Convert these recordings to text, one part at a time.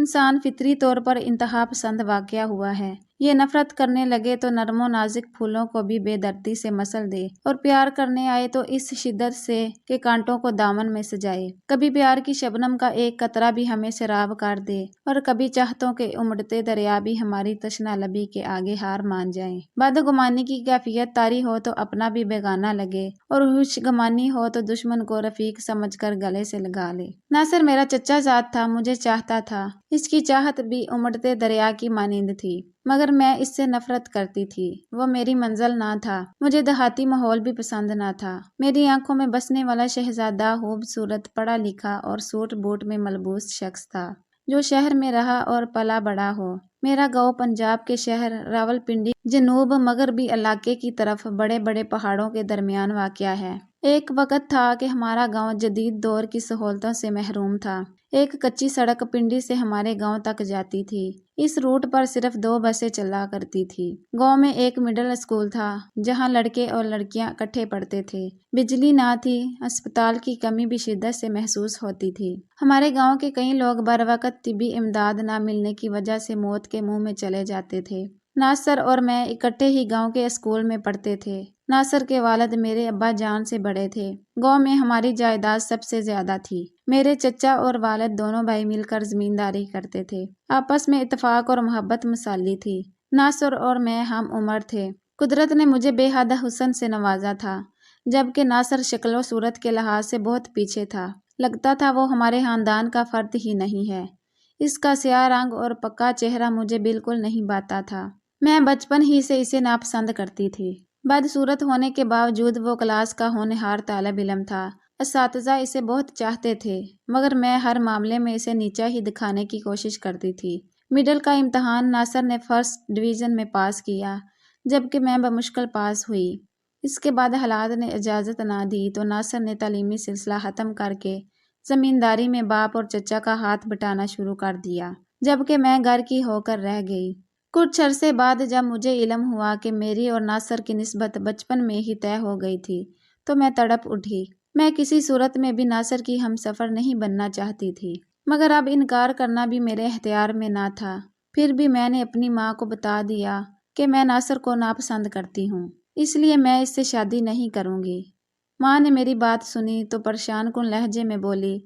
انسان فطری طور پر انتہا پسند واقع ہوا ہے۔ یہ نفرت کرنے لگے تو نرم و نازک پھولوں کو بھی بے دردی سے مسل دے، اور پیار کرنے آئے تو اس شدت سے کہ کانٹوں کو دامن میں سجائے۔ کبھی پیار کی شبنم کا ایک قطرہ بھی ہمیں سیراب کر دے، اور کبھی چاہتوں کے امڑتے دریا بھی ہماری تشنہ لبی کے آگے ہار مان جائیں۔ بدگمانی کی کیفیت طاری ہو تو اپنا بھی بیگانہ لگے، اور خوشگمانی ہو تو دشمن کو رفیق سمجھ کر گلے سے لگا لے۔ ناصر میرا چچا زاد تھا، مجھے چاہتا تھا۔ اس کی چاہت بھی امڑتے دریا کی مانند تھی، مگر میں اس سے نفرت کرتی تھی۔ وہ میری منزل نہ تھا۔ مجھے دیہاتی ماحول بھی پسند نہ تھا۔ میری آنکھوں میں بسنے والا شہزادہ خوبصورت، پڑھا لکھا اور سوٹ بوٹ میں ملبوس شخص تھا، جو شہر میں رہا اور پلا بڑا ہو۔ میرا گاؤں پنجاب کے شہر راولپنڈی جنوب مغربی علاقے کی طرف بڑے بڑے پہاڑوں کے درمیان واقع ہے۔ ایک وقت تھا کہ ہمارا گاؤں جدید دور کی سہولتوں سے محروم تھا۔ ایک کچی سڑک پنڈی سے ہمارے گاؤں تک جاتی تھی۔ اس روٹ پر صرف 2 بسیں چلا کرتی تھی۔ گاؤں میں ایک مڈل اسکول تھا، جہاں لڑکے اور لڑکیاں اکٹھے پڑھتے تھے۔ بجلی نہ تھی، اسپتال کی کمی بھی شدت سے محسوس ہوتی تھی۔ ہمارے گاؤں کے کئی لوگ بروقت طبی امداد نہ ملنے کی وجہ سے موت کے منہ میں چلے جاتے تھے۔ ناصر اور میں اکٹھے ہی گاؤں کے اسکول میں پڑھتے تھے۔ ناصر کے والد میرے ابا جان سے بڑے تھے۔ گاؤں میں ہماری جائیداد سب سے زیادہ تھی۔ میرے چچا اور والد دونوں بھائی مل کر زمینداری کرتے تھے۔ آپس میں اتفاق اور محبت مسالی تھی۔ ناصر اور میں ہم عمر تھے۔ قدرت نے مجھے بے حد حسن سے نوازا تھا، جبکہ ناصر شکل و صورت کے لحاظ سے بہت پیچھے تھا۔ لگتا تھا وہ ہمارے خاندان کا فرد ہی نہیں ہے۔ اس کا سیاہ رنگ اور پکا چہرہ مجھے بالکل نہیں بھاتا تھا۔ میں بچپن ہی سے اسے ناپسند کرتی تھی۔ بدصورت ہونے کے باوجود وہ کلاس کا ہونہار طالب علم تھا۔ اساتذہ اسے بہت چاہتے تھے، مگر میں ہر معاملے میں اسے نیچا ہی دکھانے کی کوشش کرتی تھی۔ مڈل کا امتحان ناصر نے فرسٹ ڈویژن میں پاس کیا، جبکہ میں بمشکل پاس ہوئی۔ اس کے بعد حالات نے اجازت نہ دی تو ناصر نے تعلیمی سلسلہ ختم کر کے زمینداری میں باپ اور چچا کا ہاتھ بٹانا شروع کر دیا، جبکہ میں گھر کی ہو کر رہ گئی۔ کچھ عرصے بعد جب مجھے علم ہوا کہ میری اور ناصر کی نسبت بچپن میں ہی طے ہو گئی تھی تو میں تڑپ اٹھی۔ میں کسی صورت میں بھی ناصر کی ہمسفر نہیں بننا چاہتی تھی، مگر اب انکار کرنا بھی میرے اختیار میں نہ تھا۔ پھر بھی میں نے اپنی ماں کو بتا دیا کہ میں ناصر کو ناپسند کرتی ہوں، اس لیے میں اس سے شادی نہیں کروں گی۔ ماں نے میری بات سنی تو پریشان کن لہجے میں بولی،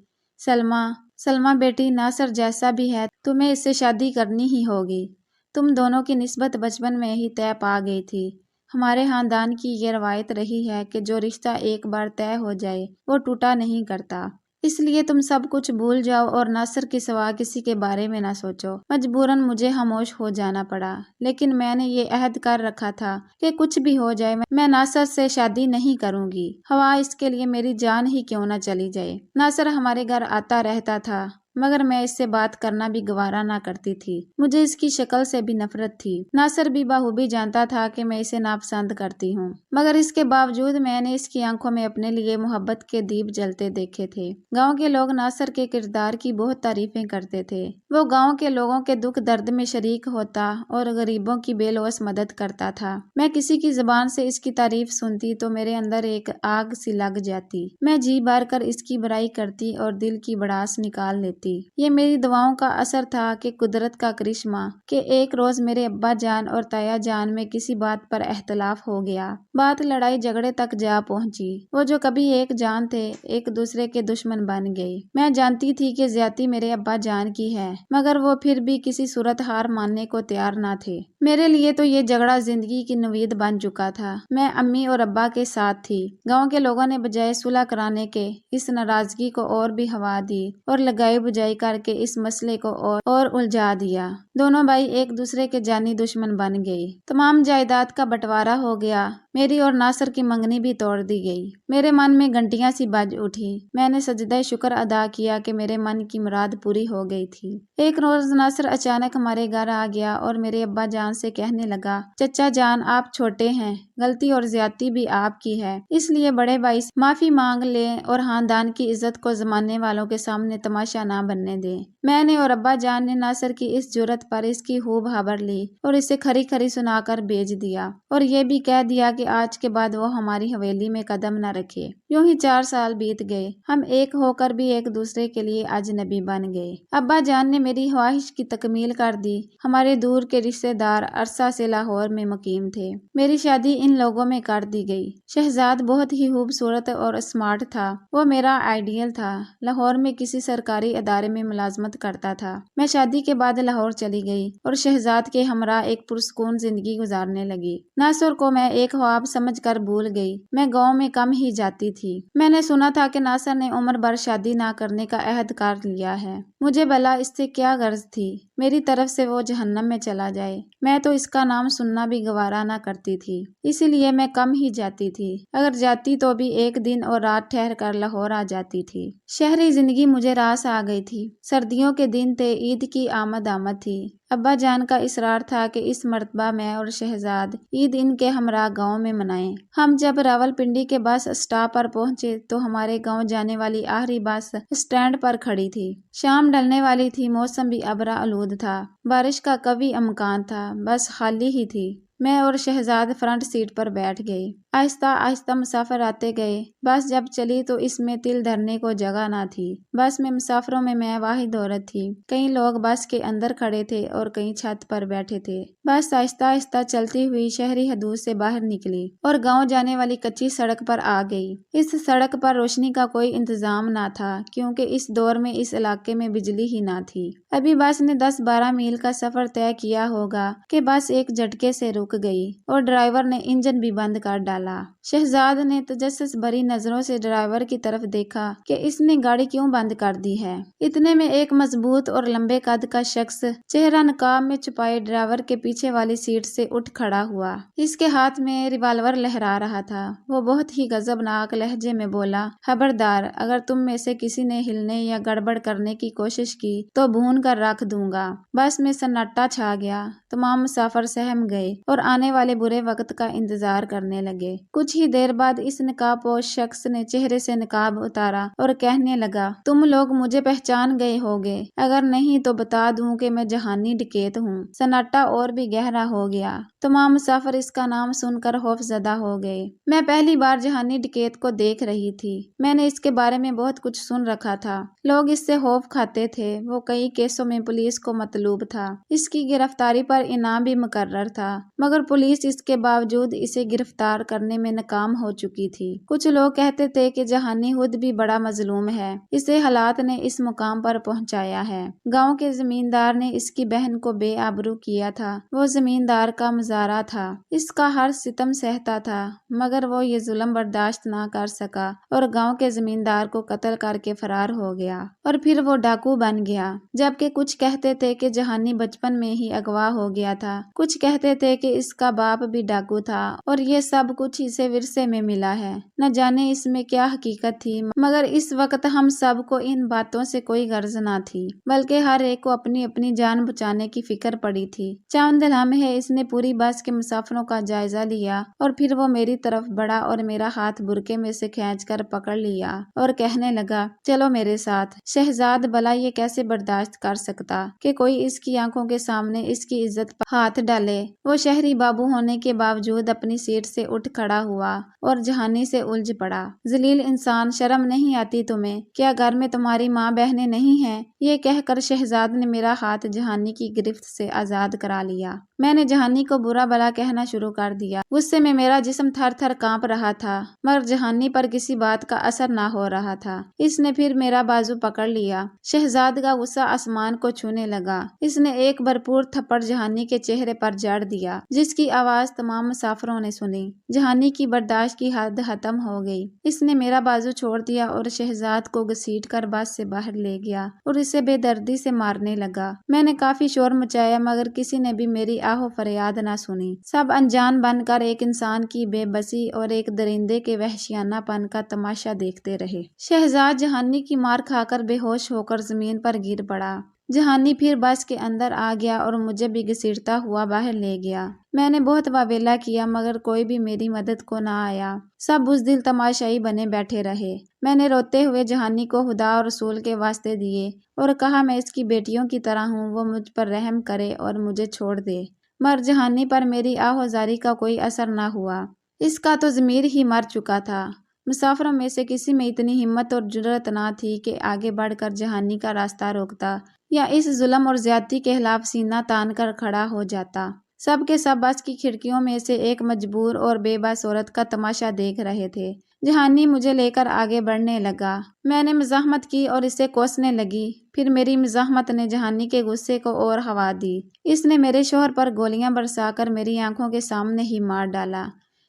سلمہ بیٹی، ناصر جیسا بھی ہے تمہیں اس سے شادی کرنی ہی ہوگی۔ تم دونوں کی نسبت بچپن میں ہی طے پا گئی تھی۔ ہمارے خاندان کی یہ روایت رہی ہے کہ جو رشتہ ایک بار طے ہو جائے وہ ٹوٹا نہیں کرتا۔ اس لیے تم سب کچھ بھول جاؤ اور ناصر کے سوا کسی کے بارے میں نہ سوچو۔ مجبوراً مجھے خاموش ہو جانا پڑا، لیکن میں نے یہ عہد کر رکھا تھا کہ کچھ بھی ہو جائے میں ناصر سے شادی نہیں کروں گی، خواہ اس کے لیے میری جان ہی کیوں نہ چلی جائے۔ ناصر ہمارے گھر آتا رہتا تھا، مگر میں اس سے بات کرنا بھی گوارا نہ کرتی تھی۔ مجھے اس کی شکل سے بھی نفرت تھی۔ ناصر بھی بخوبی جانتا تھا کہ میں اسے ناپسند کرتی ہوں، مگر اس کے باوجود میں نے اس کی آنکھوں میں اپنے لیے محبت کے دیپ جلتے دیکھے تھے۔ گاؤں کے لوگ ناصر کے کردار کی بہت تعریفیں کرتے تھے۔ وہ گاؤں کے لوگوں کے دکھ درد میں شریک ہوتا اور غریبوں کی بے لوث مدد کرتا تھا۔ میں کسی کی زبان سے اس کی تعریف سنتی تو میرے اندر ایک آگ سی لگ جاتی۔ میں جی بھر کر اس کی برائی کرتی اور دل کی بڑاس نکال لیتی۔ یہ میری دعاؤں کا اثر تھا کہ قدرت کا کرشمہ کہ ایک روز میرے ابا جان اور تایا جان میں کسی بات پر اختلاف ہو گیا۔ بات لڑائی جھگڑے تک جا پہنچی۔ وہ جو کبھی ایک جان تھے، ایک دوسرے کے دشمن بن گئے۔ میں جانتی تھی کہ زیادتی میرے ابا جان کی ہے، مگر وہ پھر بھی کسی صورت ہار ماننے کو تیار نہ تھے۔ میرے لیے تو یہ جھگڑا زندگی کی نوید بن چکا تھا۔ میں امی اور ابا کے ساتھ تھی۔ گاؤں کے لوگوں نے بجائے صلح کرانے کے اس ناراضگی کو اور بھی ہوا دی اور لگائی بجائی کر کے اس مسئلے کو اور الجھا دیا۔ دونوں بھائی ایک دوسرے کے جانی دشمن بن گئے۔ تمام جائیداد کا بٹوارا ہو گیا۔ میری اور ناصر کی منگنی بھی توڑ دی گئی۔ میرے من میں گھنٹیاں سی بج اٹھی۔ میں نے سجدہ شکر ادا کیا کہ میرے من کی مراد پوری ہو گئی تھی۔ ایک روز ناصر اچانک ہمارے گھر آ گیا اور میرے ابا جان سے کہنے لگا، چچا جان آپ چھوٹے ہیں، غلطی اور زیادتی بھی آپ کی ہے، اس لیے بڑے بھائی سے معافی مانگ لیں اور خاندان کی عزت کو زمانے والوں کے سامنے تماشا نہ بننے دیں۔ میں نے اور ابا جان نے ناصر کی اس جرأت پر اس کی خوب خبر لی اور اسے کھری کھری سنا کر بھیج دیا، اور یہ بھی کہہ دیا کہ کہ آج کے بعد وہ ہماری حویلی میں قدم نہ رکھے۔ یوں ہی 4 سال بیت گئے، ہم ایک ہو کر بھی ایک دوسرے کے لیے اجنبی بن گئے۔ ابا جان نے میری خواہش کی تکمیل کر دی۔ ہمارے دور کے رشتے دار عرصہ سے لاہور میں مقیم تھے۔ میری شادی ان لوگوں میں کر دی گئی۔ شہزاد بہت ہی خوبصورت اور اسمارٹ تھا، وہ میرا آئیڈیل تھا۔ لاہور میں کسی سرکاری ادارے میں ملازمت کرتا تھا۔ میں شادی کے بعد لاہور چلی گئی اور شہزاد کے ہمراہ ایک پرسکون زندگی گزارنے لگی۔ ناصر کو میں ایک خواب سمجھ کر بھول گئی۔ میں گاؤں میں کم ہی جاتی تھی۔ میں نے سنا تھا کہ ناصر نے عمر بھر شادی نہ کرنے کا عہد کر لیا ہے۔ مجھے بھلا اس سے کیا غرض تھی؟ میری طرف سے وہ جہنم میں چلا جائے، میں تو اس کا نام سننا بھی گوارا نہ کرتی تھی، اسی لیے میں کم ہی جاتی تھی۔ اگر جاتی تو بھی ایک دن اور رات ٹھہر کر لاہور آ جاتی تھی۔ شہری زندگی مجھے راس آ گئی تھی۔ سردیوں کے دن تھے، عید کی آمد تھی۔ ابا جان کا اصرار تھا کہ اس مرتبہ میں اور شہزاد عید ان کے ہمراہ گاؤں میں منائیں۔ ہم جب راولپنڈی کے بس اسٹاپ پر پہنچے تو ہمارے گاؤں جانے والی آخری بس اسٹینڈ پر کھڑی تھی۔ شام ڈھلنے والی تھی، موسم بھی ابرا آلود تھا، بارش کا قوی امکان تھا، بس خالی ہی تھی۔ میں اور شہزاد فرنٹ سیٹ پر بیٹھ گئے۔ آہستہ آہستہ مسافر آتے گئے۔ بس جب چلی تو اس میں تل دھرنے کو جگہ نہ تھی۔ بس میں مسافروں میں واحد عورت تھی۔ کئی لوگ بس کے اندر کھڑے تھے اور کئی چھت پر بیٹھے تھے۔ بس آہستہ آہستہ چلتی ہوئی شہری حدود سے باہر نکلی اور گاؤں جانے والی کچی سڑک پر آ گئی۔ اس سڑک پر روشنی کا کوئی انتظام نہ تھا کیونکہ اس دور میں اس علاقے میں بجلی ہی نہ تھی۔ ابھی بس نے 10-12 میل کا سفر طے کیا ہوگا کہ بس ایک جھٹکے سے رک گئی اور ڈرائیور نے انجن بھی بند کر ڈالا۔ شہزاد نے تجسس بھری نظروں سے ڈرائیور کی طرف دیکھا کہ اس نے گاڑی کیوں بند کر دی ہے۔ اتنے میں ایک مضبوط اور لمبے قد کا شخص چہرہ نقاب میں چھپائے ڈرائیور کے پیچھے والی سیٹ سے اٹھ کھڑا ہوا۔ اس کے ہاتھ میں ریوالور لہرا رہا تھا۔ وہ بہت ہی غضبناک لہجے میں بولا، خبردار، اگر تم میں سے کسی نے ہلنے یا گڑبڑ کرنے کی کوشش کی تو بھون کر رکھ دوں گا۔ بس میں سناٹا چھا گیا۔ تمام مسافر سہم گئے اور آنے والے برے وقت کا انتظار کرنے لگے۔ کچھ ہی دیر بعد اس نقاب پوش شخص نے چہرے سے نقاب اتارا اور کہنے لگا، تم لوگ مجھے پہچان گئے ہوگے، اگر نہیں تو بتا دوں کہ میں جہانی ڈکیت ہوں۔ سناٹا اور بھی گہرا ہو گیا۔ تمام مسافر اس کا نام سن کر خوف زدہ ہو گئے۔ میں پہلی بار جہانی ڈکیت کو دیکھ رہی تھی۔ میں نے اس کے بارے میں بہت کچھ سن رکھا تھا۔ لوگ اس سے خوف کھاتے تھے۔ وہ کئی کیسوں میں پولیس کو مطلوب تھا۔ اس کی گرفتاری پر انعام بھی مقرر تھا، مگر پولیس اس کے باوجود اسے گرفتار کرنے میں ناکام ہو چکی تھی۔ کچھ لوگ کہتے تھے کہ جہانی خود بھی بڑا مظلوم ہے، اسے حالات نے اس مقام پر پہنچایا ہے۔ گاؤں کے زمیندار نے اس کی بہن کو بے آبرو کیا تھا۔ وہ زمیندار کا مزارع تھا، اس کا ہر ستم سہتا تھا، مگر وہ یہ ظلم برداشت نہ کر سکا اور گاؤں کے زمیندار کو قتل کر کے فرار ہو گیا اور پھر وہ ڈاکو بن گیا۔ جبکہ کچھ کہتے تھے کہ جہانی بچپن میں ہی اغوا ہو گیا تھا، کچھ کہتے تھے کہ اس کا باپ بھی ڈاکو تھا اور یہ سب کچھ اسے ورثے میں ملا ہے۔ نہ جانے اس میں کیا حقیقت تھی، مگر اس وقت ہم سب کو ان باتوں سے کوئی غرض نہ تھی، بلکہ ہر ایک کو اپنی اپنی جان بچانے کی فکر پڑی تھی۔ چند لمحے اس نے پوری بس کے مسافروں کا جائزہ لیا اور پھر وہ میری طرف بڑھا اور میرا ہاتھ برقعے میں سے کھینچ کر پکڑ لیا اور کہنے لگا، چلو میرے ساتھ۔ شہزاد بھلا یہ کیسے برداشت کر سکتا کہ کوئی اس کی آنکھوں کے سامنے اس کی عزت پر ہاتھ ڈالے۔ وہ شہری بابو ہونے کے باوجود اپنی سیٹ سے اٹھ کھڑا ہوا اور جہانی سے الجھ پڑا۔ ذلیل انسان، شرم نہیں آتی تمہیں؟ کیا گھر میں تمہاری ماں بہنیں نہیں ہیں؟ یہ کہہ کر شہزاد نے میرا ہاتھ جہانی کی گرفت سے آزاد کرا لیا۔ میں نے جہانی کو برا بھلا کہنا شروع کر دیا۔ غصے میں میرا جسم تھر تھر کانپ رہا تھا، مگر جہانی پر کسی بات کا اثر نہ ہو رہا تھا۔ اس نے پھر میرا بازو پکڑ لیا۔ شہزاد کا غصہ آسمان کو چھونے لگا۔ اس نے ایک بھرپور تھپڑ جہانی کے چہرے پر جڑ دیا، جس کی آواز تمام مسافروں نے سنی۔ جہانی کی برداشت کی حد ختم ہو گئی۔ اس نے میرا بازو چھوڑ دیا اور شہزاد کو گھسیٹ کر بس سے باہر لے گیا اور اسے بے دردی سے مارنے لگا۔ میں نے کافی شور مچایا، مگر کسی نے بھی میری آہ و فریاد نہ سنی۔ سب انجان بن کر ایک انسان کی بے بسی اور ایک درندے کے وحشیانہ پن کا تماشا دیکھتے رہے۔ شہزاد جہانی کی مار کھا کر بے ہوش ہو کر زمین پر گر پڑا۔ جہانی پھر بس کے اندر آ گیا اور مجھے بھی گھسیٹتا ہوا باہر لے گیا۔ میں نے بہت واویلا کیا، مگر کوئی بھی میری مدد کو نہ آیا۔ سب بزدل تماشائی بنے بیٹھے رہے۔ میں نے روتے ہوئے جہانی کو خدا اور رسول کے واسطے دیے اور کہا میں اس کی بیٹیوں کی طرح ہوں، وہ مجھ پر رحم کرے اور مجھے چھوڑ دے۔ مگر جہانی پر میری آہ و زاری کا کوئی اثر نہ ہوا۔ اس کا تو ضمیر ہی مر چکا تھا۔ مسافروں میں سے کسی میں اتنی ہمت اور جرأت نہ تھی کہ آگے بڑھ کر جہانی کا راستہ روکتا یا اس ظلم اور زیادتی کے خلاف سینہ تان کر کھڑا ہو جاتا۔ سب کے سب بس کی کھڑکیوں میں سے ایک مجبور اور بے بس عورت کا تماشا دیکھ رہے تھے۔ جہانی مجھے لے کر آگے بڑھنے لگا۔ میں نے مزاحمت کی اور اسے کوسنے لگی۔ پھر میری مزاحمت نے جہانی کے غصے کو اور ہوا دی۔ اس نے میرے شوہر پر گولیاں برسا کر میری آنکھوں کے سامنے ہی مار ڈالا۔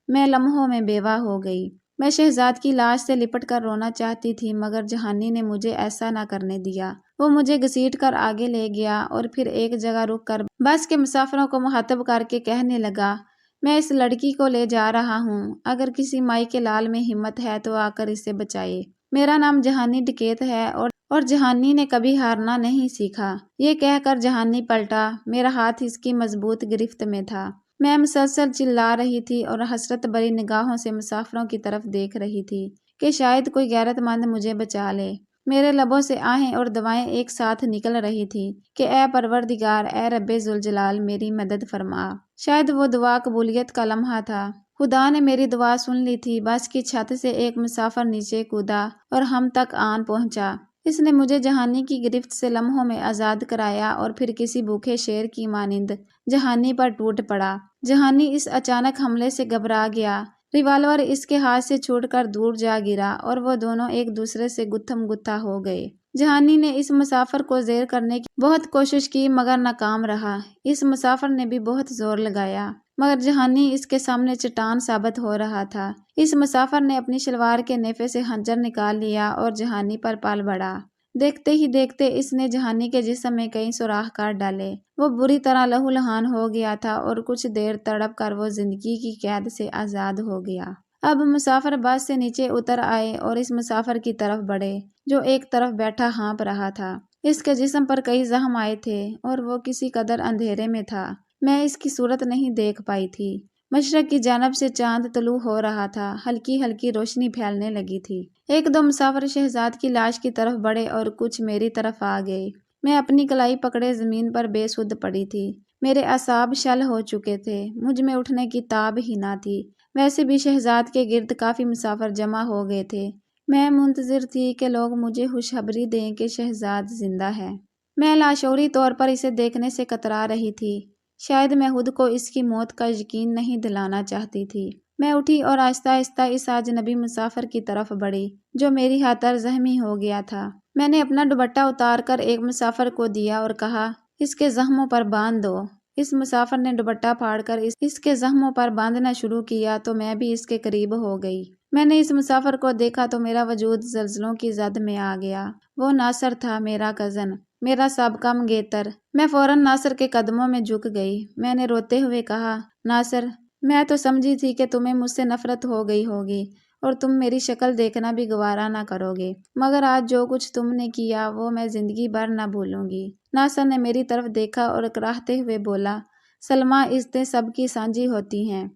میں لمحوں میں بیوہ ہو گئی۔ میں شہزاد کی لاش سے لپٹ کر رونا چاہتی تھی مگر جہانی نے مجھے ایسا نہ کرنے دیا۔ وہ مجھے گھسیٹ کر آگے لے گیا اور پھر ایک جگہ رک کر بس کے مسافروں کو مخاطب کر کے کہنے لگا، میں اس لڑکی کو لے جا رہا ہوں۔ اگر کسی مائی کے لال میں ہمت ہے تو آ کر اسے بچائے۔ میرا نام جہانی ڈکیت ہے اور جہانی نے کبھی ہارنا نہیں سیکھا۔ یہ کہہ کر جہانی پلٹا۔ میرا ہاتھ اس کی مضبوط گرفت میں تھا۔ میں مسلسل چلا رہی تھی اور حسرت بھری نگاہوں سے مسافروں کی طرف دیکھ رہی تھی کہ شاید کوئی غیرت مند مجھے بچا لے۔ میرے لبوں سے آہیں اور دعائیں ایک ساتھ نکل رہی تھی کہ اے پروردگار، اے رب ذوالجلال، میری مدد فرما۔ شاید وہ دعا قبولیت کا لمحہ تھا۔ خدا نے میری دعا سن لی تھی۔ بس کی چھت سے ایک مسافر نیچے کودا اور ہم تک آن پہنچا۔ اس نے مجھے جہانی کی گرفت سے لمحوں میں آزاد کرایا اور پھر کسی بھوکے شیر کی مانند جہانی پر ٹوٹ پڑا۔ جہانی اس اچانک حملے سے گھبرا گیا۔ ریوالور اس کے ہاتھ سے چھوٹ کر دور جا گرا اور وہ دونوں ایک دوسرے سے گتھم گتھا ہو گئے۔ جہانی نے اس مسافر کو زیر کرنے کی بہت کوشش کی مگر ناکام رہا۔ اس مسافر نے بھی بہت زور لگایا مگر جہانی اس کے سامنے چٹان ثابت ہو رہا تھا۔ اس مسافر نے اپنی شلوار کے نیفے سے خنجر نکال لیا اور جہانی پر پل بڑھا۔ دیکھتے ہی دیکھتے اس نے جہانی کے جسم میں کئی سوراخ کاٹ ڈالے۔ وہ بری طرح لہو لہان ہو گیا تھا اور کچھ دیر تڑپ کر وہ زندگی کی قید سے آزاد ہو گیا۔ اب مسافر بس سے نیچے اتر آئے اور اس مسافر کی طرف بڑھے جو ایک طرف بیٹھا ہانپ رہا تھا۔ اس کے جسم پر کئی زخم آئے تھے اور وہ کسی قدر اندھیرے میں تھا۔ میں اس کی صورت نہیں دیکھ پائی تھی۔ مشرق کی جانب سے چاند طلوع ہو رہا تھا۔ ہلکی ہلکی روشنی پھیلنے لگی تھی۔ ایک دو مسافر شہزاد کی لاش کی طرف بڑھے اور کچھ میری طرف آ گئے۔ میں اپنی کلائی پکڑے زمین پر بے سدھ پڑی تھی۔ میرے اعصاب شل ہو چکے تھے۔ مجھ میں اٹھنے کی تاب ہی نہ تھی۔ ویسے بھی شہزاد کے گرد کافی مسافر جمع ہو گئے تھے۔ میں منتظر تھی کہ لوگ مجھے خوشخبری دیں کہ شہزاد زندہ ہے۔ میں لاشعوری طور پر اسے دیکھنے سے کترا رہی تھی۔ شاید میں خود کو اس کی موت کا یقین نہیں دلانا چاہتی تھی۔ میں اٹھی اور آہستہ آہستہ اس اجنبی مسافر کی طرف بڑھی جو میری خاطر زخمی ہو گیا تھا۔ میں نے اپنا دوپٹہ اتار کر ایک مسافر کو دیا اور کہا، اس کے زخموں پر باندھ دو۔ اس مسافر نے دوپٹہ پھاڑ کر اس کے زخموں پر باندھنا شروع کیا تو میں بھی اس کے قریب ہو گئی۔ میں نے اس مسافر کو دیکھا تو میرا وجود زلزلوں کی زد میں آ گیا۔ وہ ناصر تھا، میرا کزن، میرا سابقہ منگیتر۔ میں فوراً ناصر کے قدموں میں جھک گئی۔ میں نے روتے ہوئے کہا، ناصر، میں تو سمجھی تھی کہ تمہیں مجھ سے نفرت ہو گئی ہوگی اور تم میری شکل دیکھنا بھی گوارا نہ کرو گے، مگر آج جو کچھ تم نے کیا وہ میں زندگی بھر نہ بھولوں گی۔ ناصر نے میری طرف دیکھا اور کراہتے ہوئے بولا، سلمیٰ، عزتیں سب کی سانجھی ہوتی ہیں۔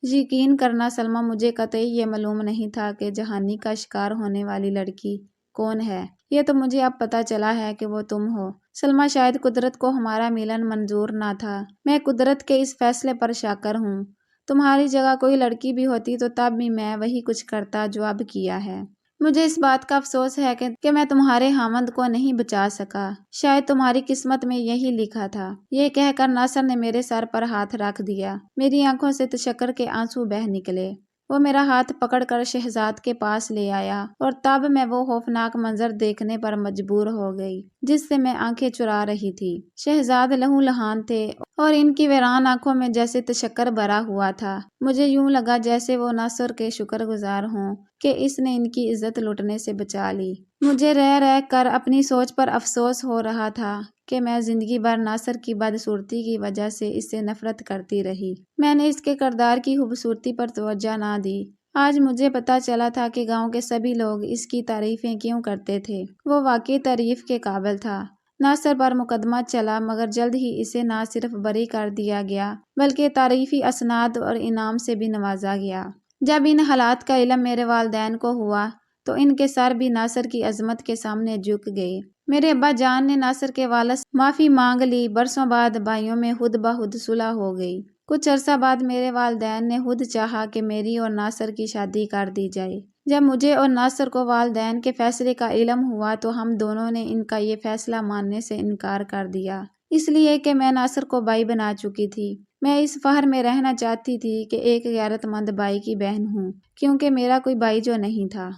یقین کرنا سلمیٰ، مجھے قطعی یہ معلوم نہیں تھا کہ جہانی کا شکار ہونے والی لڑکی کون ہے۔ یہ تو مجھے اب پتہ چلا ہے کہ وہ تم ہو۔ سلمیٰ، شاید قدرت کو ہمارا ملن منظور نہ تھا۔ میں قدرت کے اس فیصلے پر شاکر ہوں۔ تمہاری جگہ کوئی لڑکی بھی ہوتی تو تب بھی میں وہی کچھ کرتا جو اب کیا ہے۔ مجھے اس بات کا افسوس ہے کہ میں تمہارے خاوند کو نہیں بچا سکا۔ شاید تمہاری قسمت میں یہی لکھا تھا۔ یہ کہہ کر ناصر نے میرے سر پر ہاتھ رکھ دیا۔ میری آنکھوں سے تشکر کے آنسو بہہ نکلے۔ وہ میرا ہاتھ پکڑ کر شہزاد کے پاس لے آیا اور تب میں وہ خوفناک منظر دیکھنے پر مجبور ہو گئی جس سے میں آنکھیں چرا رہی تھی۔ شہزاد لہو لہان تھے اور ان کی ویران آنکھوں میں جیسے تشکر بھرا ہوا تھا۔ مجھے یوں لگا جیسے وہ ناصر کے شکر گزار ہوں کہ اس نے ان کی عزت لٹنے سے بچا لی۔ مجھے رہ رہ کر اپنی سوچ پر افسوس ہو رہا تھا کہ میں زندگی بھر ناصر کی بدصورتی کی وجہ سے اس سے نفرت کرتی رہی۔ میں نے اس کے کردار کی خوبصورتی پر توجہ نہ دی۔ آج مجھے پتہ چلا تھا کہ گاؤں کے سبھی لوگ اس کی تعریفیں کیوں کرتے تھے۔ وہ واقعی تعریف کے قابل تھا۔ ناصر پر مقدمہ چلا مگر جلد ہی اسے نہ صرف بری کر دیا گیا بلکہ تعریفی اسناد اور انعام سے بھی نوازا گیا۔ جب ان حالات کا علم میرے والدین کو ہوا تو ان کے سر بھی ناصر کی عظمت کے سامنے جھک گئے۔ میرے ابا جان نے ناصر کے والد سے معافی مانگ لی۔ برسوں بعد بھائیوں میں خود بخود صلح ہو گئی۔ کچھ عرصہ بعد میرے والدین نے خود چاہا کہ میری اور ناصر کی شادی کر دی جائے۔ جب مجھے اور ناصر کو والدین کے فیصلے کا علم ہوا تو ہم دونوں نے ان کا یہ فیصلہ ماننے سے انکار کر دیا، اس لیے کہ میں ناصر کو بھائی بنا چکی تھی۔ میں اس فخر میں رہنا چاہتی تھی کہ ایک غیرت مند بھائی کی بہن ہوں، کیونکہ میرا کوئی بھائی جو نہیں تھا۔